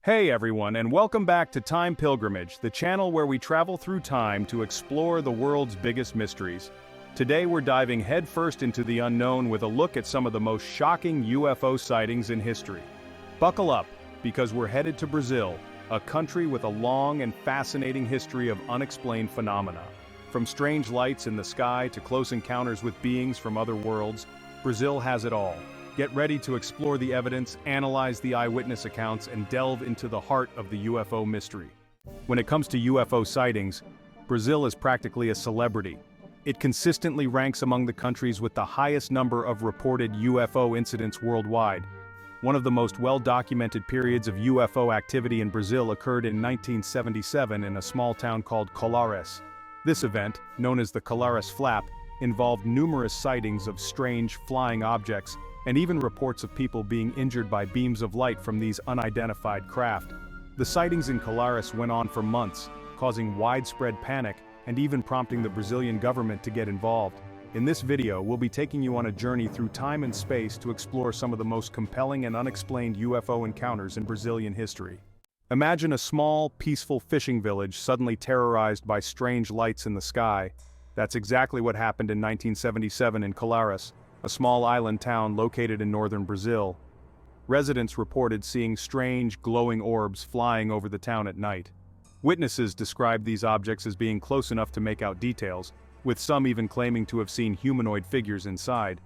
Hey everyone, and welcome back to Time Pilgrimage, the channel where we travel through time to explore the world's biggest mysteries. Today we're diving headfirst into the unknown with a look at some of the most shocking UFO sightings in history. Buckle up, because we're headed to Brazil, a country with a long and fascinating history of unexplained phenomena. From strange lights in the sky to close encounters with beings from other worlds, Brazil has it all. Get ready to explore the evidence, analyze the eyewitness accounts, and delve into the heart of the UFO mystery. When it comes to UFO sightings, Brazil is practically a celebrity. It consistently ranks among the countries with the highest number of reported UFO incidents worldwide. One of the most well-documented periods of UFO activity in Brazil occurred in 1977 in a small town called Colares. This event, known as the Colares Flap, involved numerous sightings of strange flying objects, and even reports of people being injured by beams of light from these unidentified craft. The sightings in Colares went on for months, causing widespread panic and even prompting the Brazilian government to get involved. In this video, we'll be taking you on a journey through time and space to explore some of the most compelling and unexplained UFO encounters in Brazilian history. Imagine a small, peaceful fishing village suddenly terrorized by strange lights in the sky. That's exactly what happened in 1977 in Colares, a small island town located in northern Brazil. Residents reported seeing strange, glowing orbs flying over the town at night. Witnesses described these objects as being close enough to make out details, with some even claiming to have seen humanoid figures inside.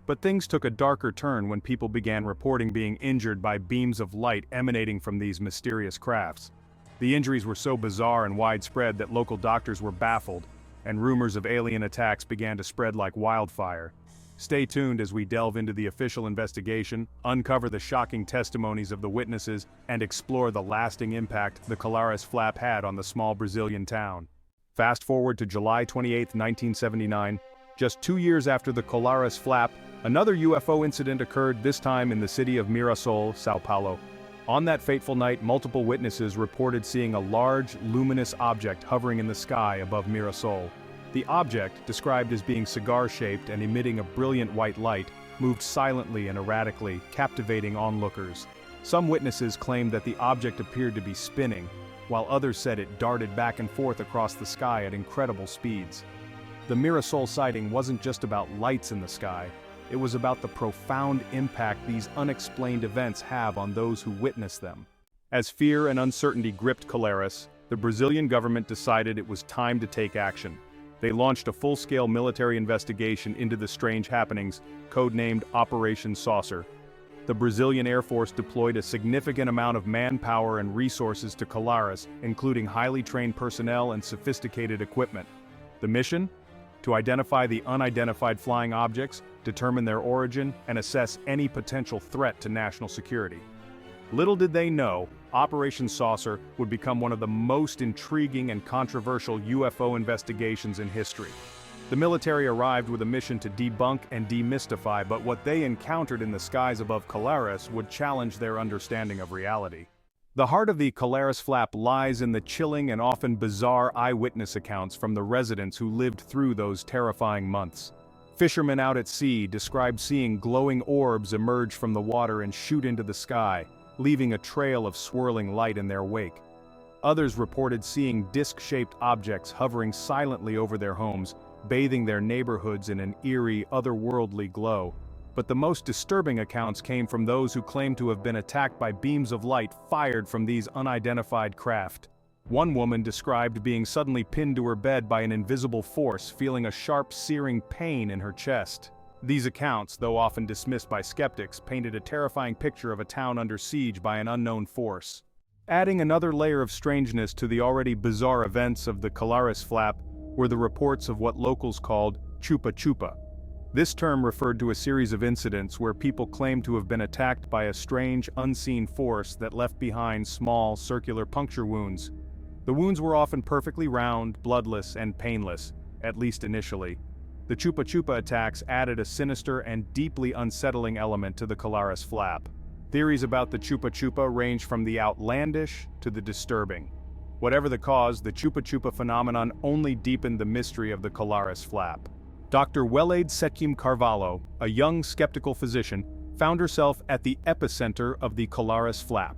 But things took a darker turn when people began reporting being injured by beams of light emanating from these mysterious crafts. The injuries were so bizarre and widespread that local doctors were baffled, and rumors of alien attacks began to spread like wildfire. Stay tuned as we delve into the official investigation, uncover the shocking testimonies of the witnesses, and explore the lasting impact the Colares Flap had on the small Brazilian town. Fast forward to July 28, 1979, just 2 years after the Colares Flap, another UFO incident occurred, this time in the city of Mirassol, São Paulo. On that fateful night, multiple witnesses reported seeing a large, luminous object hovering in the sky above Mirassol. The object, described as being cigar-shaped and emitting a brilliant white light, moved silently and erratically, captivating onlookers. Some witnesses claimed that the object appeared to be spinning, while others said it darted back and forth across the sky at incredible speeds. The Mirassol sighting wasn't just about lights in the sky. It was about the profound impact these unexplained events have on those who witness them. As fear and uncertainty gripped Colares, the Brazilian government decided it was time to take action. They launched a full-scale military investigation into the strange happenings, codenamed Operation Saucer. The Brazilian Air Force deployed a significant amount of manpower and resources to Colares, including highly trained personnel and sophisticated equipment. The mission? To identify the unidentified flying objects, determine their origin, and assess any potential threat to national security. Little did they know, Operation Saucer would become one of the most intriguing and controversial UFO investigations in history. The military arrived with a mission to debunk and demystify, but what they encountered in the skies above Colares would challenge their understanding of reality. The heart of the Colares Flap lies in the chilling and often bizarre eyewitness accounts from the residents who lived through those terrifying months. Fishermen out at sea described seeing glowing orbs emerge from the water and shoot into the sky, leaving a trail of swirling light in their wake. Others reported seeing disc-shaped objects hovering silently over their homes, bathing their neighborhoods in an eerie, otherworldly glow. But the most disturbing accounts came from those who claimed to have been attacked by beams of light fired from these unidentified craft. One woman described being suddenly pinned to her bed by an invisible force, feeling a sharp, searing pain in her chest. These accounts, though often dismissed by skeptics, painted a terrifying picture of a town under siege by an unknown force. Adding another layer of strangeness to the already bizarre events of the Colares Flap were the reports of what locals called chupa-chupa. This term referred to a series of incidents where people claimed to have been attacked by a strange, unseen force that left behind small, circular puncture wounds. The wounds were often perfectly round, bloodless, and painless, at least initially. The chupa-chupa attacks added a sinister and deeply unsettling element to the Colares Flap. Theories about the chupa-chupa range from the outlandish to the disturbing. Whatever the cause, the chupa-chupa phenomenon only deepened the mystery of the Colares Flap. Dr. Weleide Sequim Carvalho, a young skeptical physician, found herself at the epicenter of the Colares Flap.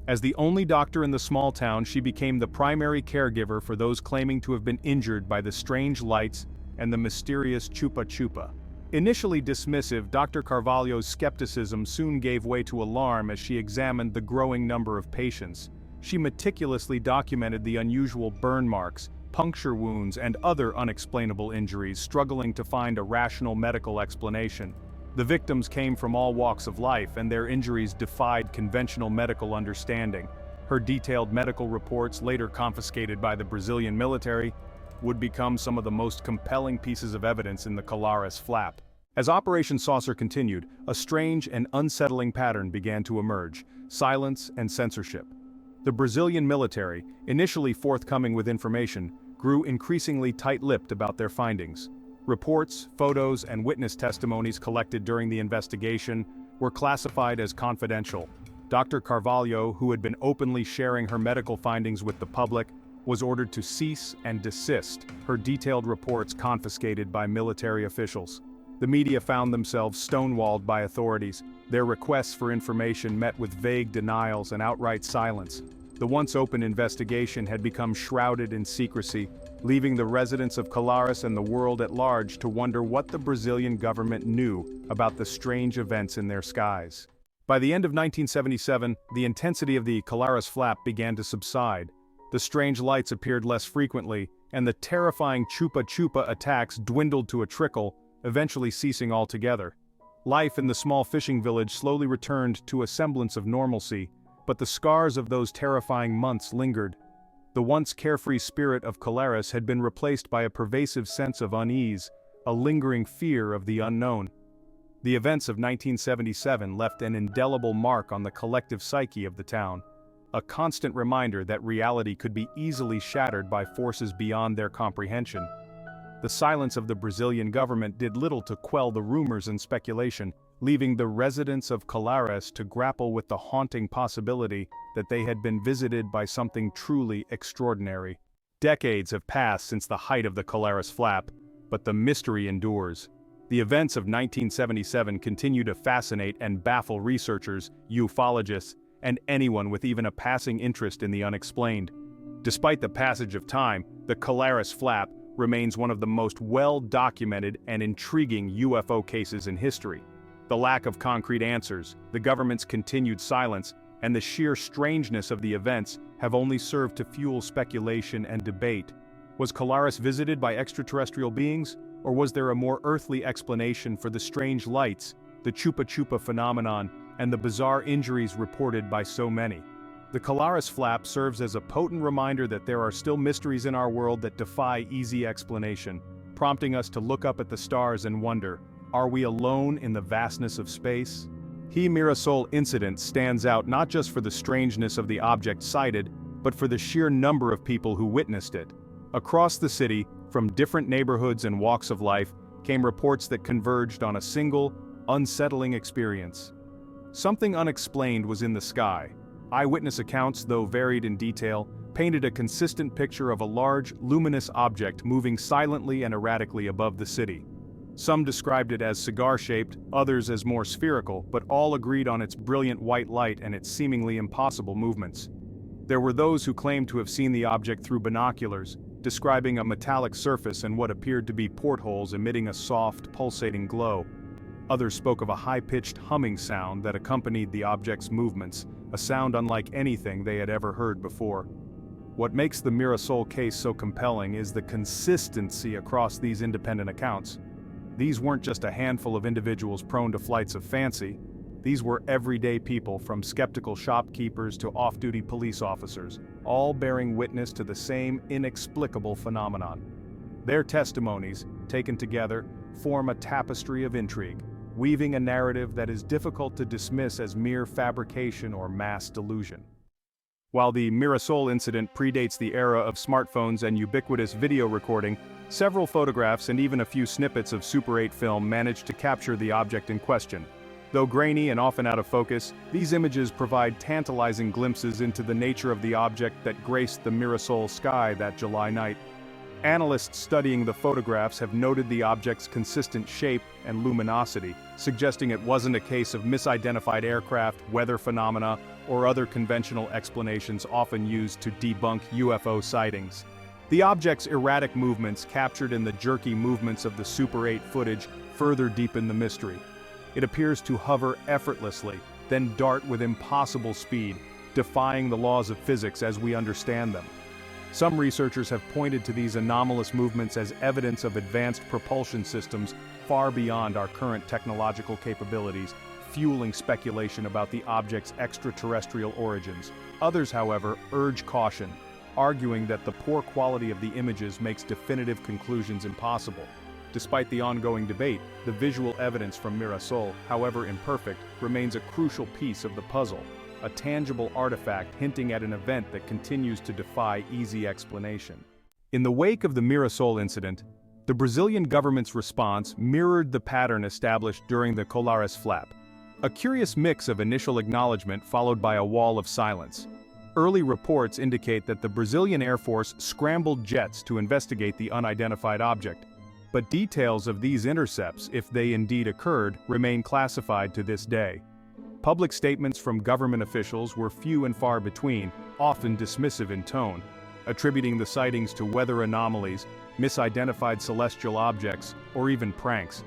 As the only doctor in the small town, she became the primary caregiver for those claiming to have been injured by the strange lights and the mysterious Chupa Chupa. Initially dismissive, Dr. Carvalho's skepticism soon gave way to alarm as she examined the growing number of patients. She meticulously documented the unusual burn marks, puncture wounds, and other unexplainable injuries, struggling to find a rational medical explanation. The victims came from all walks of life, and their injuries defied conventional medical understanding. Her detailed medical reports, later confiscated by the Brazilian military, would become some of the most compelling pieces of evidence in the Colares flap. As Operation Saucer continued, a strange and unsettling pattern began to emerge: silence and censorship. The Brazilian military, initially forthcoming with information, grew increasingly tight-lipped about their findings. Reports, photos, and witness testimonies collected during the investigation were classified as confidential. Dr. Carvalho, who had been openly sharing her medical findings with the public, was ordered to cease and desist, her detailed reports confiscated by military officials. The media found themselves stonewalled by authorities, their requests for information met with vague denials and outright silence. The once open investigation had become shrouded in secrecy, leaving the residents of Colares and the world at large to wonder what the Brazilian government knew about the strange events in their skies. By the end of 1977, the intensity of the Colares flap began to subside. The strange lights appeared less frequently, and the terrifying Chupa Chupa attacks dwindled to a trickle, eventually ceasing altogether. Life in the small fishing village slowly returned to a semblance of normalcy, but the scars of those terrifying months lingered. The once carefree spirit of Colares had been replaced by a pervasive sense of unease, a lingering fear of the unknown. The events of 1977 left an indelible mark on the collective psyche of the town, a constant reminder that reality could be easily shattered by forces beyond their comprehension. The silence of the Brazilian government did little to quell the rumors and speculation, leaving the residents of Colares to grapple with the haunting possibility that they had been visited by something truly extraordinary. Decades have passed since the height of the Colares flap, but the mystery endures. The events of 1977 continue to fascinate and baffle researchers, ufologists, and anyone with even a passing interest in the unexplained. Despite the passage of time, the Colares flap remains one of the most well-documented and intriguing UFO cases in history. The lack of concrete answers, the government's continued silence, and the sheer strangeness of the events have only served to fuel speculation and debate. Was Colares visited by extraterrestrial beings, or was there a more earthly explanation for the strange lights, the Chupa Chupa phenomenon, and the bizarre injuries reported by so many? The Colares flap serves as a potent reminder that there are still mysteries in our world that defy easy explanation, prompting us to look up at the stars and wonder, are we alone in the vastness of space? The Mirasol incident stands out not just for the strangeness of the object sighted, but for the sheer number of people who witnessed it. Across the city, from different neighborhoods and walks of life, came reports that converged on a single, unsettling experience. Something unexplained was in the sky. Eyewitness accounts, though varied in detail, painted a consistent picture of a large, luminous object moving silently and erratically above the city. Some described it as cigar-shaped, others as more spherical, but all agreed on its brilliant white light and its seemingly impossible movements. There were those who claimed to have seen the object through binoculars, describing a metallic surface and what appeared to be portholes emitting a soft, pulsating glow. Others spoke of a high-pitched humming sound that accompanied the object's movements, a sound unlike anything they had ever heard before. What makes the Mirasol case so compelling is the consistency across these independent accounts. These weren't just a handful of individuals prone to flights of fancy. These were everyday people, from skeptical shopkeepers to off-duty police officers, all bearing witness to the same inexplicable phenomenon. Their testimonies, taken together, form a tapestry of intrigue, weaving a narrative that is difficult to dismiss as mere fabrication or mass delusion. While the Mirasol incident predates the era of smartphones and ubiquitous video recording, several photographs and even a few snippets of Super 8 film managed to capture the object in question. Though grainy and often out of focus, these images provide tantalizing glimpses into the nature of the object that graced the Mirasol sky that July night. Analysts studying the photographs have noted the object's consistent shape and luminosity, suggesting it wasn't a case of misidentified aircraft, weather phenomena, or other conventional explanations often used to debunk UFO sightings. The object's erratic movements, captured in the jerky movements of the Super 8 footage, further deepen the mystery. It appears to hover effortlessly, then dart with impossible speed, defying the laws of physics as we understand them. Some researchers have pointed to these anomalous movements as evidence of advanced propulsion systems far beyond our current technological capabilities, fueling speculation about the object's extraterrestrial origins. Others, however, urge caution, arguing that the poor quality of the images makes definitive conclusions impossible. Despite the ongoing debate, the visual evidence from Mirasol, however imperfect, remains a crucial piece of the puzzle, a tangible artifact hinting at an event that continues to defy easy explanation. In the wake of the Mirasol incident, the Brazilian government's response mirrored the pattern established during the Colares flap, a curious mix of initial acknowledgement followed by a wall of silence. Early reports indicate that the Brazilian Air Force scrambled jets to investigate the unidentified object, but details of these intercepts, if they indeed occurred, remain classified to this day. Public statements from government officials were few and far between, often dismissive in tone, attributing the sightings to weather anomalies, misidentified celestial objects, or even pranks.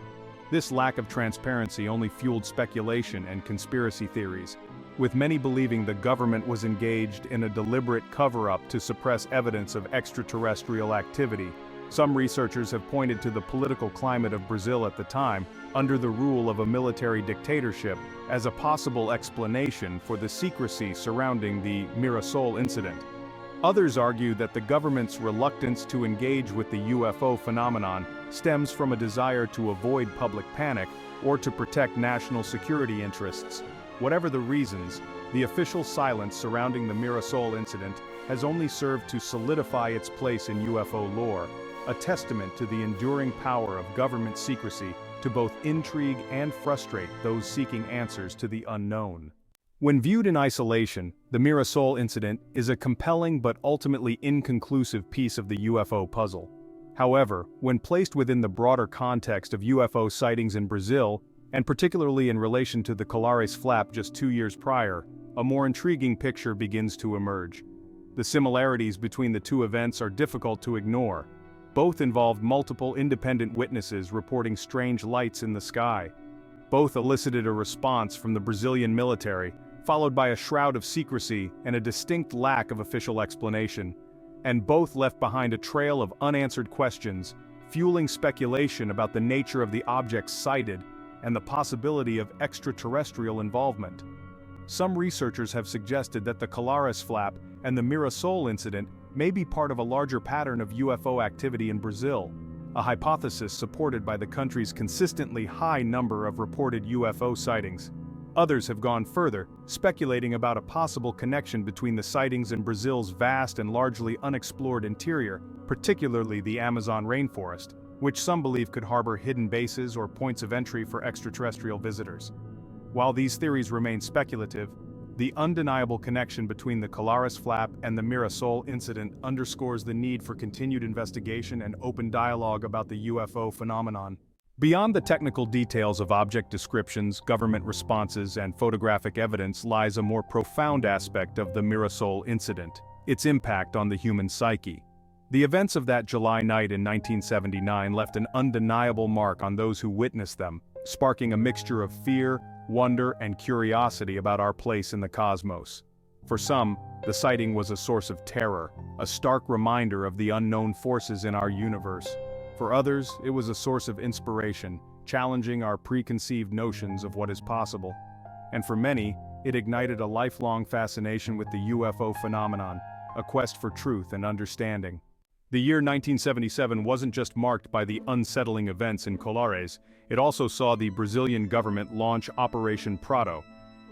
This lack of transparency only fueled speculation and conspiracy theories, with many believing the government was engaged in a deliberate cover-up to suppress evidence of extraterrestrial activity. Some researchers have pointed to the political climate of Brazil at the time, under the rule of a military dictatorship, as a possible explanation for the secrecy surrounding the Mirasol incident. Others argue that the government's reluctance to engage with the UFO phenomenon stems from a desire to avoid public panic or to protect national security interests. Whatever the reasons, the official silence surrounding the Mirasol incident has only served to solidify its place in UFO lore, a testament to the enduring power of government secrecy to both intrigue and frustrate those seeking answers to the unknown. When viewed in isolation, the Mirasol incident is a compelling but ultimately inconclusive piece of the UFO puzzle. However, when placed within the broader context of UFO sightings in Brazil, and particularly in relation to the Colares flap just 2 years prior, a more intriguing picture begins to emerge. The similarities between the two events are difficult to ignore. Both involved multiple independent witnesses reporting strange lights in the sky. Both elicited a response from the Brazilian military, followed by a shroud of secrecy and a distinct lack of official explanation. And both left behind a trail of unanswered questions, fueling speculation about the nature of the objects sighted and the possibility of extraterrestrial involvement. Some researchers have suggested that the Colares flap and the Mirasol incident may be part of a larger pattern of UFO activity in Brazil, a hypothesis supported by the country's consistently high number of reported UFO sightings. Others have gone further, speculating about a possible connection between the sightings and Brazil's vast and largely unexplored interior, particularly the Amazon rainforest, which some believe could harbor hidden bases or points of entry for extraterrestrial visitors. While these theories remain speculative, the undeniable connection between the Colares flap and the Mirasol incident underscores the need for continued investigation and open dialogue about the UFO phenomenon. Beyond the technical details of object descriptions, government responses, and photographic evidence lies a more profound aspect of the Mirasol incident: its impact on the human psyche. The events of that July night in 1979 left an undeniable mark on those who witnessed them, sparking a mixture of fear, wonder, and curiosity about our place in the cosmos. For some, the sighting was a source of terror, a stark reminder of the unknown forces in our universe. For others, it was a source of inspiration, challenging our preconceived notions of what is possible. And for many, it ignited a lifelong fascination with the UFO phenomenon, a quest for truth and understanding. The year 1977 wasn't just marked by the unsettling events in Colares, it also saw the Brazilian government launch Operation Prado.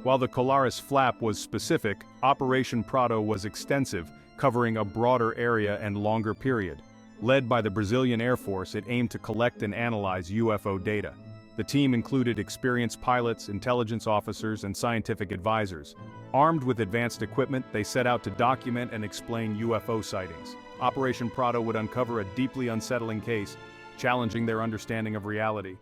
While the Colares flap was specific, Operation Prado was extensive, covering a broader area and longer period. Led by the Brazilian Air Force, it aimed to collect and analyze UFO data. The team included experienced pilots, intelligence officers, and scientific advisors. Armed with advanced equipment, they set out to document and explain UFO sightings. Operation Prado would uncover a deeply unsettling case, challenging their understanding of reality.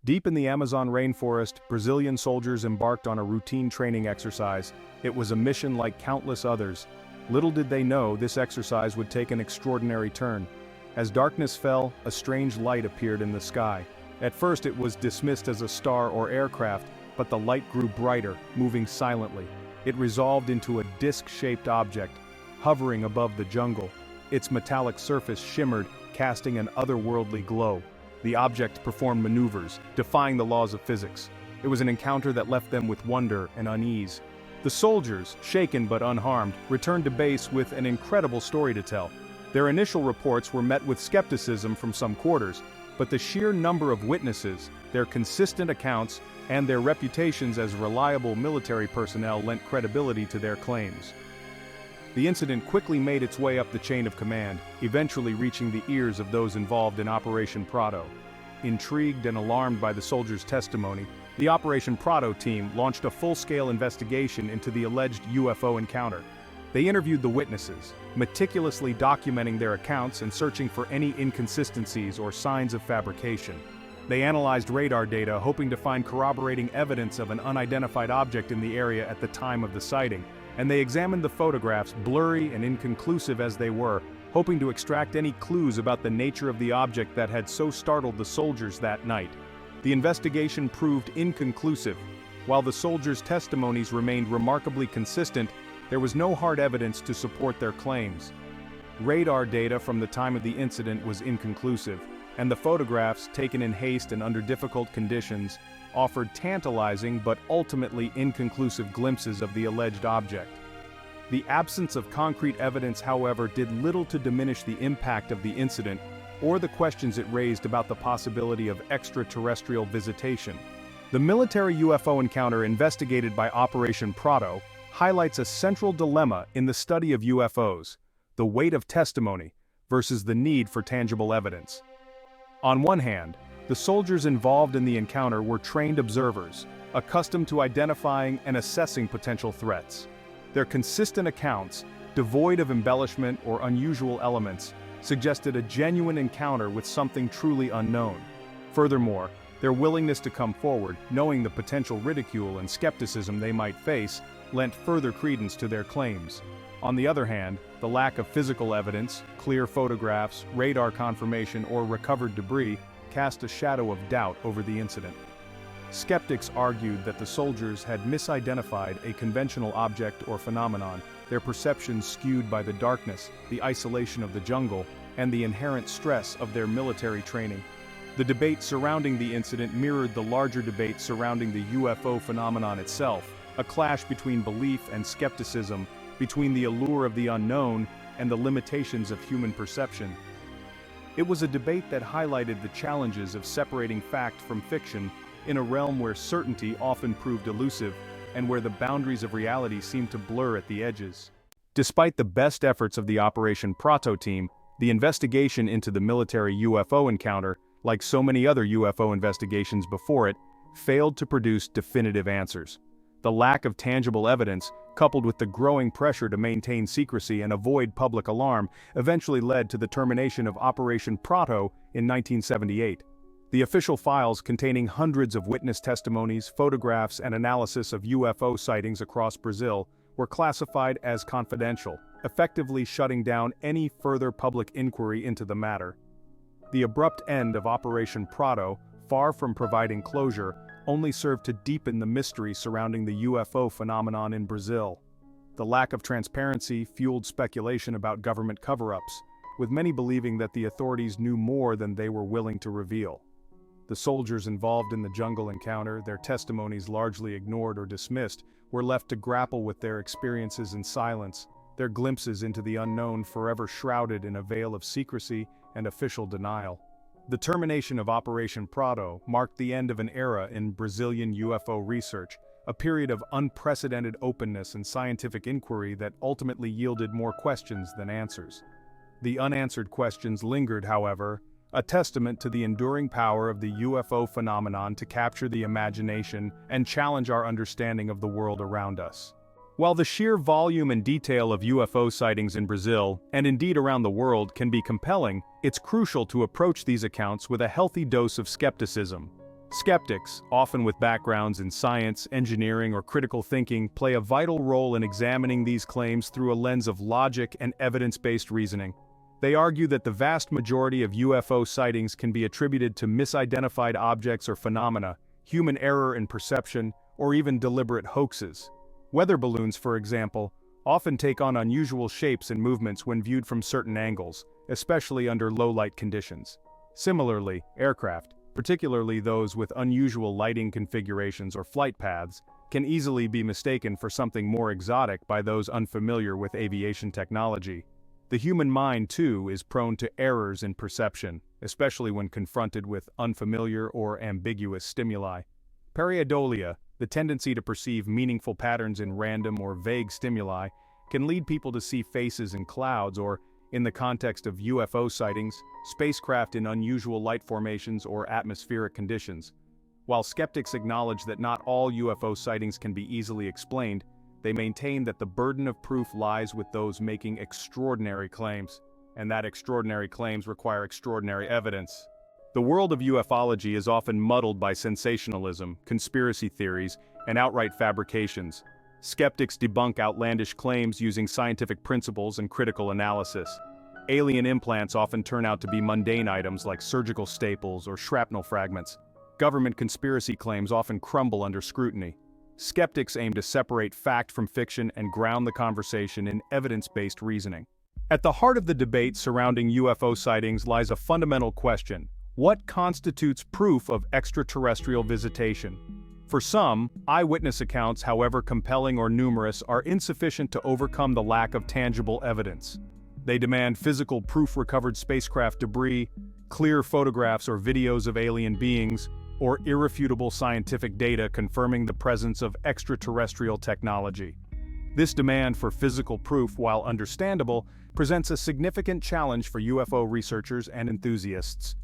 Deep in the Amazon rainforest, Brazilian soldiers embarked on a routine training exercise. It was a mission like countless others. Little did they know this exercise would take an extraordinary turn. As darkness fell, a strange light appeared in the sky. At first it was dismissed as a star or aircraft, but the light grew brighter, moving silently. It resolved into a disc-shaped object, hovering above the jungle. Its metallic surface shimmered, casting an otherworldly glow. The object performed maneuvers, defying the laws of physics. It was an encounter that left them with wonder and unease. The soldiers, shaken but unharmed, returned to base with an incredible story to tell. Their initial reports were met with skepticism from some quarters, but the sheer number of witnesses, their consistent accounts, and their reputations as reliable military personnel lent credibility to their claims. The incident quickly made its way up the chain of command, eventually reaching the ears of those involved in Operation Prado. Intrigued and alarmed by the soldiers' testimony, the Operation Prado team launched a full-scale investigation into the alleged UFO encounter. They interviewed the witnesses, meticulously documenting their accounts and searching for any inconsistencies or signs of fabrication. They analyzed radar data, hoping to find corroborating evidence of an unidentified object in the area at the time of the sighting, and they examined the photographs, blurry and inconclusive as they were, hoping to extract any clues about the nature of the object that had so startled the soldiers that night. The investigation proved inconclusive. While the soldiers' testimonies remained remarkably consistent, there was no hard evidence to support their claims. Radar data from the time of the incident was inconclusive, and the photographs, taken in haste and under difficult conditions, offered tantalizing but ultimately inconclusive glimpses of the alleged object. The absence of concrete evidence, however, did little to diminish the impact of the incident or the questions it raised about the possibility of extraterrestrial visitation. The military UFO encounter investigated by Operation Prado highlights a central dilemma in the study of UFOs: the weight of testimony versus the need for tangible evidence. On one hand, the soldiers involved in the encounter were trained observers, accustomed to identifying and assessing potential threats. Their consistent accounts, devoid of embellishment or unusual elements, suggested a genuine encounter with something truly unknown. Furthermore, their willingness to come forward, knowing the potential ridicule and skepticism they might face, lent further credence to their claims. On the other hand, the lack of physical evidence, clear photographs, radar confirmation, or recovered debris cast a shadow of doubt over the incident. Skeptics argued that the soldiers had misidentified a conventional object or phenomenon, their perceptions skewed by the darkness, the isolation of the jungle, and the inherent stress of their military training. The debate surrounding the incident mirrored the larger debate surrounding the UFO phenomenon itself, a clash between belief and skepticism, between the allure of the unknown and the limitations of human perception. It was a debate that highlighted the challenges of separating fact from fiction in a realm where certainty often proved elusive and where the boundaries of reality seemed to blur at the edges. Despite the best efforts of the Operation Prado team, the investigation into the military UFO encounter, like so many other UFO investigations before it, failed to produce definitive answers. The lack of tangible evidence, coupled with the growing pressure to maintain secrecy and avoid public alarm, eventually led to the termination of Operation Prado in 1978. The official files containing hundreds of witness testimonies, photographs, and analysis of UFO sightings across Brazil were classified as confidential, effectively shutting down any further public inquiry into the matter. The abrupt end of Operation Prado, far from providing closure, only served to deepen the mystery surrounding the UFO phenomenon in Brazil. The lack of transparency fueled speculation about government cover-ups, with many believing that the authorities knew more than they were willing to reveal. The soldiers involved in the jungle encounter, their testimonies largely ignored or dismissed, were left to grapple with their experiences in silence, their glimpses into the unknown forever shrouded in a veil of secrecy and official denial. The termination of Operation Prado marked the end of an era in Brazilian UFO research, a period of unprecedented openness and scientific inquiry that ultimately yielded more questions than answers. The unanswered questions lingered, however, a testament to the enduring power of the UFO phenomenon to capture the imagination and challenge our understanding of the world around us. While the sheer volume and detail of UFO sightings in Brazil, and indeed around the world, can be compelling, it's crucial to approach these accounts with a healthy dose of skepticism. Skeptics, often with backgrounds in science, engineering, or critical thinking, play a vital role in examining these claims through a lens of logic and evidence-based reasoning. They argue that the vast majority of UFO sightings can be attributed to misidentified objects or phenomena, human error in perception, or even deliberate hoaxes. Weather balloons, for example, often take on unusual shapes and movements when viewed from certain angles, especially under low-light conditions. Similarly, aircraft, particularly those with unusual lighting configurations or flight paths, can easily be mistaken for something more exotic by those unfamiliar with aviation technology. The human mind, too, is prone to errors in perception, especially when confronted with unfamiliar or ambiguous stimuli. Pareidolia, the tendency to perceive meaningful patterns in random or vague stimuli, can lead people to see faces in clouds or, in the context of UFO sightings, spacecraft in unusual light formations or atmospheric conditions. While skeptics acknowledge that not all UFO sightings can be easily explained, they maintain that the burden of proof lies with those making extraordinary claims, and that extraordinary claims require extraordinary evidence. The world of ufology is often muddled by sensationalism, conspiracy theories, and outright fabrications. Skeptics debunk outlandish claims using scientific principles and critical analysis. Alien implants often turn out to be mundane items like surgical staples or shrapnel fragments. Government conspiracy claims often crumble under scrutiny. Skeptics aim to separate fact from fiction and ground the conversation in evidence-based reasoning. At the heart of the debate surrounding UFO sightings lies a fundamental question: what constitutes proof of extraterrestrial visitation? For some, eyewitness accounts, however compelling or numerous, are insufficient to overcome the lack of tangible evidence. They demand physical proof-recovered spacecraft debris, clear photographs or videos of alien beings, or irrefutable scientific data confirming the presence of extraterrestrial technology. This demand for physical proof, while understandable, presents a significant challenge for UFO researchers and enthusiasts.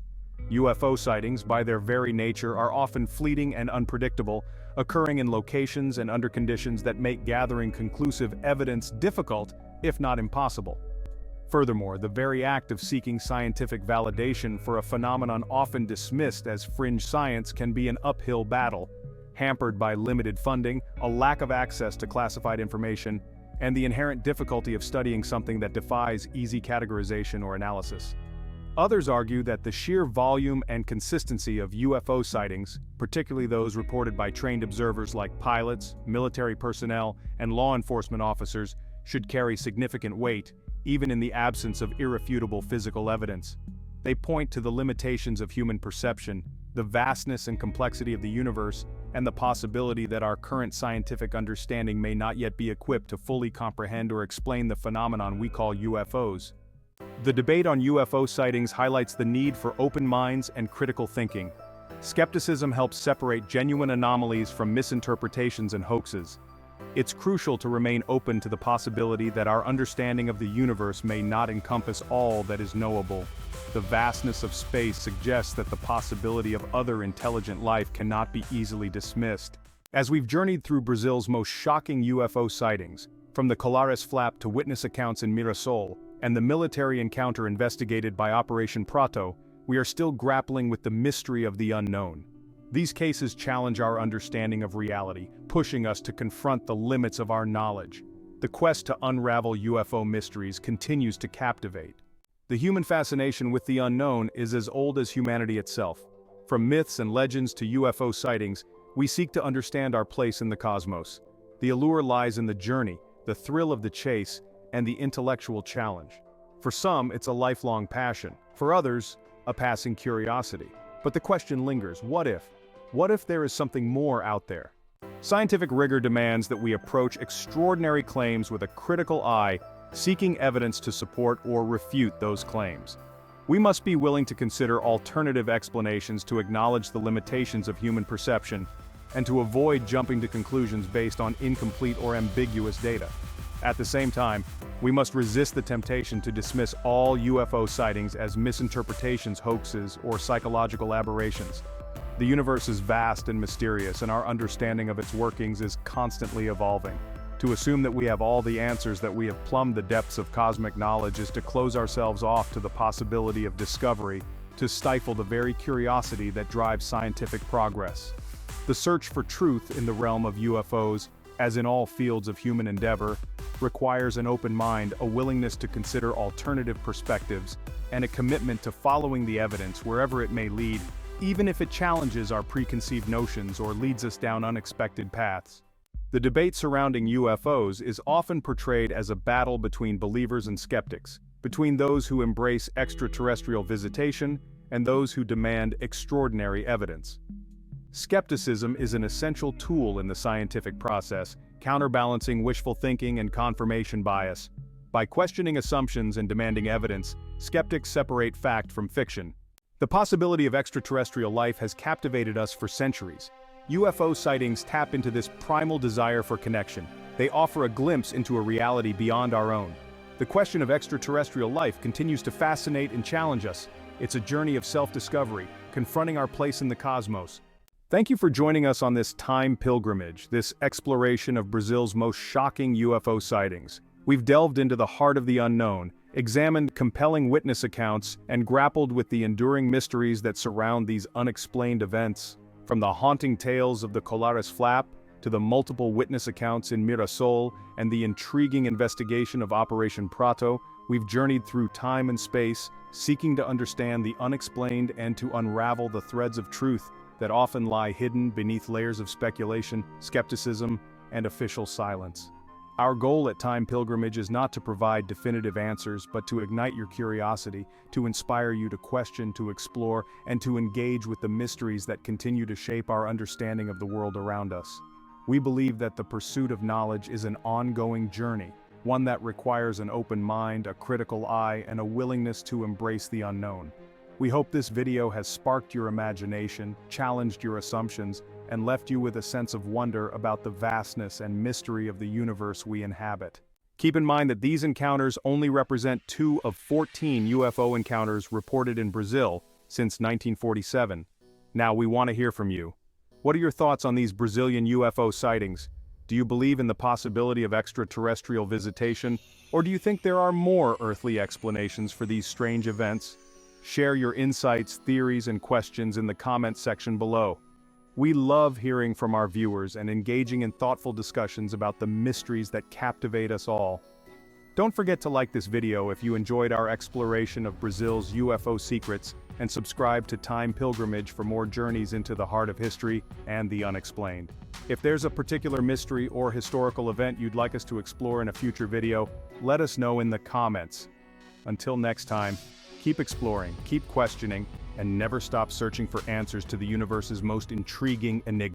UFO sightings, by their very nature, are often fleeting and unpredictable, occurring in locations and under conditions that make gathering conclusive evidence difficult, if not impossible. Furthermore, the very act of seeking scientific validation for a phenomenon often dismissed as fringe science can be an uphill battle, hampered by limited funding, a lack of access to classified information, and the inherent difficulty of studying something that defies easy categorization or analysis. Others argue that the sheer volume and consistency of UFO sightings, particularly those reported by trained observers like pilots, military personnel, and law enforcement officers, should carry significant weight, even in the absence of irrefutable physical evidence. They point to the limitations of human perception, the vastness and complexity of the universe, and the possibility that our current scientific understanding may not yet be equipped to fully comprehend or explain the phenomenon we call UFOs. The debate on UFO sightings highlights the need for open minds and critical thinking. Skepticism helps separate genuine anomalies from misinterpretations and hoaxes. It's crucial to remain open to the possibility that our understanding of the universe may not encompass all that is knowable. The vastness of space suggests that the possibility of other intelligent life cannot be easily dismissed. As we've journeyed through Brazil's most shocking UFO sightings, from the Colares Flap to witness accounts in Mirassol, and the military encounter investigated by Operation Prato, we are still grappling with the mystery of the unknown. These cases challenge our understanding of reality, pushing us to confront the limits of our knowledge. The quest to unravel UFO mysteries continues to captivate. The human fascination with the unknown is as old as humanity itself. From myths and legends to UFO sightings, we seek to understand our place in the cosmos. The allure lies in the journey, the thrill of the chase, and the intellectual challenge. For some, it's a lifelong passion. For others, a passing curiosity. But the question lingers: what if? What if there is something more out there? Scientific rigor demands that we approach extraordinary claims with a critical eye, seeking evidence to support or refute those claims. We must be willing to consider alternative explanations, to acknowledge the limitations of human perception, and to avoid jumping to conclusions based on incomplete or ambiguous data. At the same time, we must resist the temptation to dismiss all UFO sightings as misinterpretations, hoaxes, or psychological aberrations. The universe is vast and mysterious, and our understanding of its workings is constantly evolving. To assume that we have all the answers, that we have plumbed the depths of cosmic knowledge, is to close ourselves off to the possibility of discovery, to stifle the very curiosity that drives scientific progress. The search for truth in the realm of UFOs, as in all fields of human endeavor, requires an open mind, a willingness to consider alternative perspectives, and a commitment to following the evidence wherever it may lead, even if it challenges our preconceived notions or leads us down unexpected paths. The debate surrounding UFOs is often portrayed as a battle between believers and skeptics, between those who embrace extraterrestrial visitation and those who demand extraordinary evidence. Skepticism is an essential tool in the scientific process, counterbalancing wishful thinking and confirmation bias. By questioning assumptions and demanding evidence, skeptics separate fact from fiction. The possibility of extraterrestrial life has captivated us for centuries. UFO sightings tap into this primal desire for connection. They offer a glimpse into a reality beyond our own. The question of extraterrestrial life continues to fascinate and challenge us. It's a journey of self-discovery, confronting our place in the cosmos. Thank you for joining us on this time pilgrimage, this exploration of Brazil's most shocking UFO sightings. We've delved into the heart of the unknown, examined compelling witness accounts, and grappled with the enduring mysteries that surround these unexplained events. From the haunting tales of the Colares Flap, to the multiple witness accounts in Mirassol, and the intriguing investigation of Operation Prato, we've journeyed through time and space, seeking to understand the unexplained and to unravel the threads of truth that often lie hidden beneath layers of speculation, skepticism, and official silence. Our goal at Time Pilgrimage is not to provide definitive answers, but to ignite your curiosity, to inspire you to question, to explore, and to engage with the mysteries that continue to shape our understanding of the world around us. We believe that the pursuit of knowledge is an ongoing journey, one that requires an open mind, a critical eye, and a willingness to embrace the unknown. We hope this video has sparked your imagination, challenged your assumptions, and left you with a sense of wonder about the vastness and mystery of the universe we inhabit. Keep in mind that these encounters only represent 2 of 14 UFO encounters reported in Brazil since 1947. Now we want to hear from you. What are your thoughts on these Brazilian UFO sightings? Do you believe in the possibility of extraterrestrial visitation, or do you think there are more earthly explanations for these strange events? Share your insights, theories, and questions in the comments section below. We love hearing from our viewers and engaging in thoughtful discussions about the mysteries that captivate us all. Don't forget to like this video if you enjoyed our exploration of Brazil's UFO secrets, and subscribe to Time Pilgrimage for more journeys into the heart of history and the unexplained. If there's a particular mystery or historical event you'd like us to explore in a future video, let us know in the comments. Until next time, keep exploring, keep questioning, and never stop searching for answers to the universe's most intriguing enigmas.